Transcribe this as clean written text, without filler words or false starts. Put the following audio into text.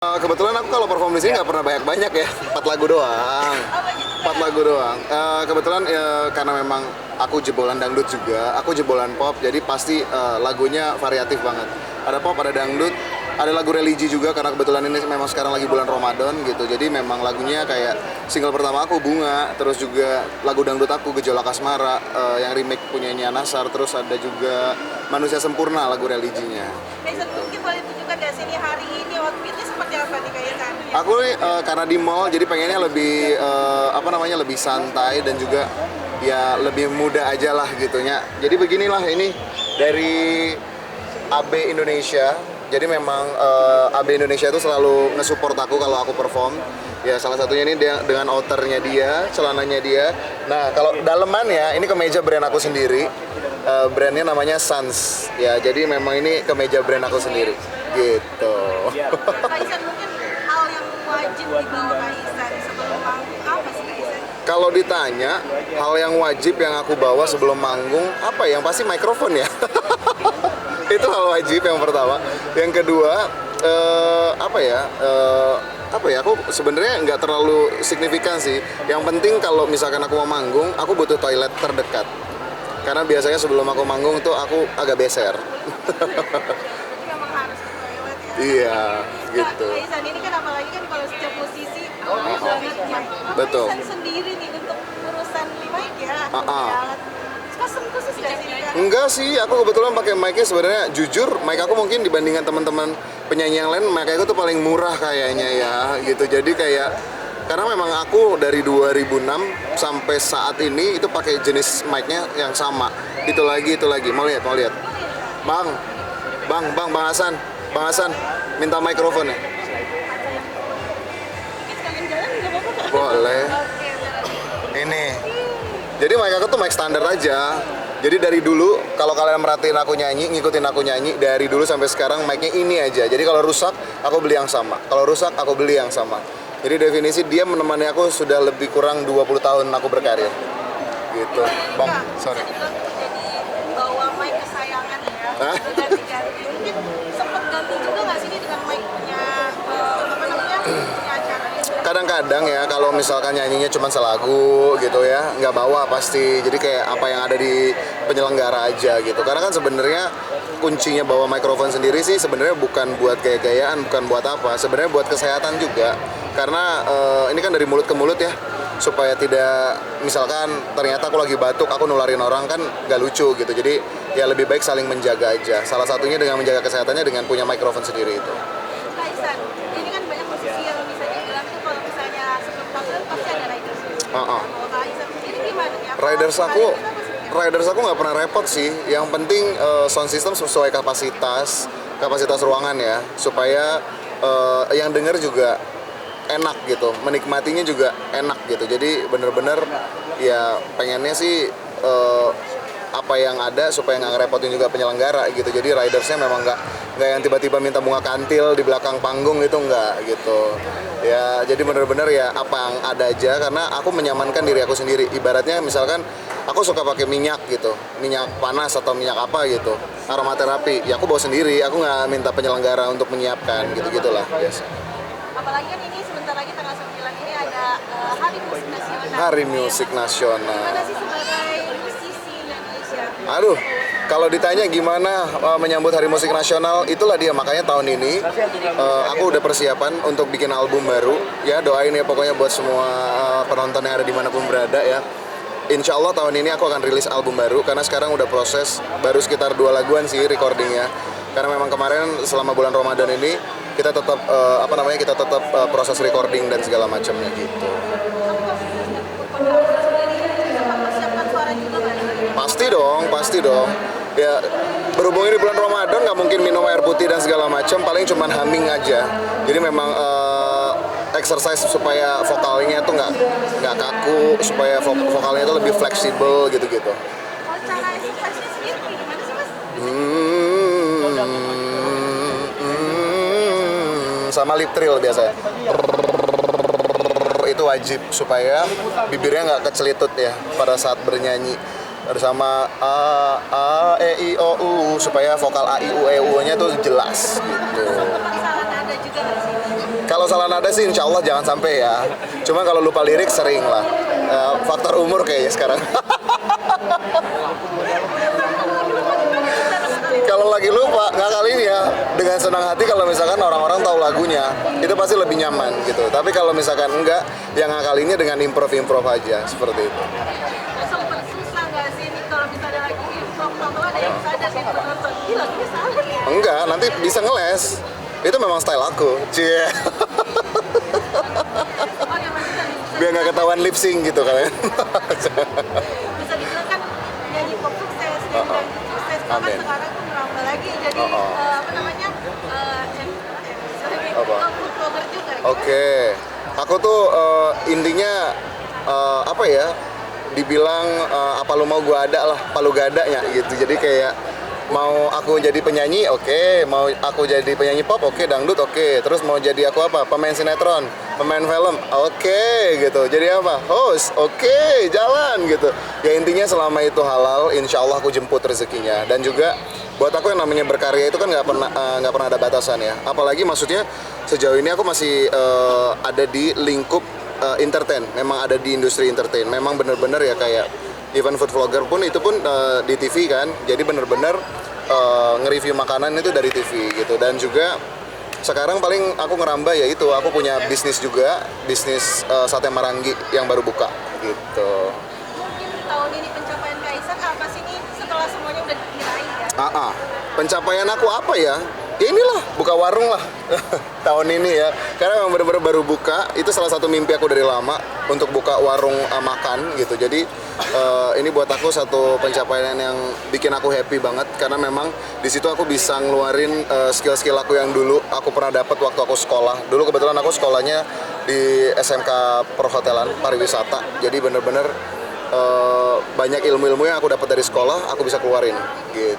Kebetulan aku kalau perform di sini nggak pernah banyak-banyak ya, 4 lagu doang. Apa gitu? 4 lagu doang. Kebetulan karena memang aku jebolan dangdut juga, aku jebolan pop, jadi pasti lagunya variatif banget. Ada pop, ada dangdut, ada lagu religi juga karena kebetulan ini memang sekarang lagi bulan Ramadan gitu. Jadi memang lagunya kayak single pertama aku Bunga, terus juga lagu dangdut aku Gejolak Asmara yang remake punyanya Nasar, terus ada juga Manusia Sempurna lagu religinya. Kaisar mungkin boleh tunjukkan nggak sih ini hari ini outfitnya seperti apa nih Kaisar? Aku nih karena di mall jadi pengennya lebih lebih santai dan juga ya lebih muda aja lah gitunya. Jadi beginilah ini dari AB Indonesia. Jadi memang AB Indonesia itu selalu nge-support aku kalau aku perform. Ya salah satunya ini dengan outernya dia, celananya dia. Nah kalau dalemannya ini kemeja brand aku sendiri. Brandnya namanya Sans. Ya jadi memang ini kemeja brand aku sendiri. Gitu. Kaisar mungkin hal yang wajib dibawa Kaisar sebelum manggung apa sih Kaisar? Kalau ditanya hal yang wajib yang aku bawa sebelum manggung apa ya? Yang pasti mikrofon ya. Itu hal wajib yang pertama. Yang kedua aku sebenarnya nggak terlalu signifikan sih. Yang penting kalau misalkan aku mau manggung, aku butuh toilet terdekat. Karena biasanya sebelum aku manggung tuh aku agak beser. Jadi memang harus ke toilet ya? Iya, gitu. Kaisar ini kan apalagi kan kalau setiap musisi banget ya. Betul. Kaisar sendiri nih untuk urusan mic ya, alat custom khusus nggak sih Kak? Enggak sih, aku kebetulan pakai mic-nya sebenarnya jujur, mic aku mungkin dibandingkan teman-teman penyanyi yang lain, mic aku tuh paling murah kayaknya ya, gitu. Jadi kayak karena memang aku dari 2006 sampai saat ini itu pakai jenis mic-nya yang sama. Itu lagi. Mau lihat? Bang Hasan, minta mikrofon ya. Mungkin sekalian jalan nggak apa-apa Kak? Boleh. Oke, Ini. Jadi mic aku tuh mic standar aja. Jadi dari dulu kalau kalian merhatiin aku nyanyi, ngikutin aku nyanyi dari dulu sampai sekarang mic-nya ini aja. Jadi kalau rusak aku beli yang sama. Kalau rusak aku beli yang sama. Jadi definisi dia menemani aku sudah lebih kurang 20 tahun aku berkarir. Gitu. Bang, sorry. Jadi bawa mic kesayangan ya, Hah? ganti-ganti. Mungkin sempet ganti juga nggak sih ini dengan mic-nya punya acara gitu? Kadang-kadang ya kalau misalkan nyanyinya cuma selagu gitu ya, nggak bawa pasti. Jadi kayak apa yang ada di penyelenggara aja gitu. Karena kan sebenarnya kuncinya bawa mikrofon sendiri sih sebenarnya bukan buat gaya-gayaan, bukan buat apa. Sebenarnya buat kesehatan juga. Karena ini kan dari mulut ke mulut ya, supaya tidak misalkan ternyata aku lagi batuk, aku nularin orang kan nggak lucu gitu. Jadi ya lebih baik saling menjaga aja. Salah satunya dengan menjaga kesehatannya dengan punya mikrofon sendiri itu. Kaisan, ini kan banyak musisi yang misalnya bilang tuh kalau misalnya sebelum tampil pasti ada riders. Uh-uh. Kalau Kaisan sendiri gimana ya? Riders aku nggak pernah repot sih. Yang penting sound system sesuai kapasitas ruangan ya, supaya yang denger juga enak gitu, menikmatinya juga enak gitu. Jadi bener-bener ya pengennya sih apa yang ada supaya nggak ngerepotin juga penyelenggara gitu. Jadi ridersnya memang nggak yang tiba-tiba minta bunga kantil di belakang panggung itu nggak gitu. Ya jadi bener-bener ya apa yang ada aja karena aku menyamankan diri aku sendiri. Ibaratnya misalkan aku suka pakai minyak gitu, minyak panas atau minyak apa gitu, aromaterapi. Ya aku bawa sendiri, aku nggak minta penyelenggara untuk menyiapkan gitu-gitulah biasa. Apalagi kan ini sebentar lagi tanggal 9 ini ada Hari Musik Nasional. Hari Musik Nasional. Gimana sih sebagai musisi Indonesia? Aduh, kalau ditanya gimana menyambut Hari Musik Nasional, itulah dia. Makanya tahun ini aku udah persiapan untuk bikin album baru. Ya doain ya pokoknya buat semua penonton yang ada dimanapun berada ya. Insya Allah tahun ini aku akan rilis album baru karena sekarang udah proses baru sekitar 2 laguan sih recordingnya. Karena memang kemarin selama bulan Ramadan ini kita tetap proses recording dan segala macamnya gitu. Persiapkan suara juga nggak? Pasti dong. Ya berhubung ini bulan Ramadan nggak mungkin minum air putih dan segala macam, paling cuman humming aja. Jadi memang exercise supaya vokalnya tuh nggak kaku, supaya vokalnya tuh lebih fleksibel gitu-gitu. Kalau cara ekspresinya sendiri gimana sih Mas? Sama lip trill biasanya. Itu wajib supaya bibirnya nggak kecelitut ya pada saat bernyanyi. Bersama a e i o u supaya vokal a i u e u nya tuh jelas gitu. Teman salah nada juga nggak sih? Kalau salah nada sih insya Allah jangan sampai ya. Cuma kalau lupa lirik sering lah. Faktor umur kayaknya sekarang. Kalau lagi lupa, ngakalin ya dengan senang hati kalau misalkan orang-orang tahu lagunya, itu pasti lebih nyaman gitu. Tapi kalau misalkan enggak, yang ngakalinnya dengan improv aja, seperti itu. Sempet susah nggak sih ini kalau misalnya lagi improv, tahu ada yang sadar sih penonton, gila lagunya salah nih. Enggak, nanti bisa ngeles. Itu memang style aku. Cie. Oh ya maksudnya bisa, Biar nggak ketahuan lip sync gitu kan. bisa dibilang kan nyanyi pop sukses, nyanyi dangdut sukses, bahkan Amin. sekarang tuh merambah lagi jadi apa namanya Apa? food blogger juga. Oke. Aku tuh intinya apa ya? Dibilang apa lu mau gua ada lah, palu gadanya gitu. Jadi kayak mau aku jadi penyanyi, oke. Mau aku jadi penyanyi pop, oke. Dangdut, oke. Terus mau jadi aku apa? Pemain sinetron, pemain film, oke gitu. Jadi apa? Host, oke. Jalan gitu. Ya intinya selama itu halal, insya Allah aku jemput rezekinya. Dan juga buat aku yang namanya berkarya itu kan nggak pernah ada batasan ya. Apalagi maksudnya sejauh ini aku masih ada di lingkup entertain. Memang ada di industri entertain. Memang bener-bener ya kayak even food vlogger pun itu pun di TV kan. Jadi bener-bener nge-review makanan itu dari TV gitu. Dan juga sekarang paling aku ngerambah ya itu aku punya bisnis juga, bisnis sate marangi yang baru buka gitu. Mungkin tahun ini pencapaian Kaisar apa sih nih setelah semuanya udah diraih ya? Pencapaian aku apa ya? Ya inilah, buka warung lah tahun ini ya. Karena memang benar-benar baru buka, itu salah satu mimpi aku dari lama untuk buka warung makan gitu. Jadi ini buat aku satu pencapaian yang bikin aku happy banget karena memang di situ aku bisa ngeluarin skill-skill aku yang dulu aku pernah dapat waktu aku sekolah. Dulu kebetulan aku sekolahnya di SMK Perhotelan Pariwisata. Jadi bener-bener banyak ilmu-ilmu yang aku dapat dari sekolah aku bisa keluarin gitu.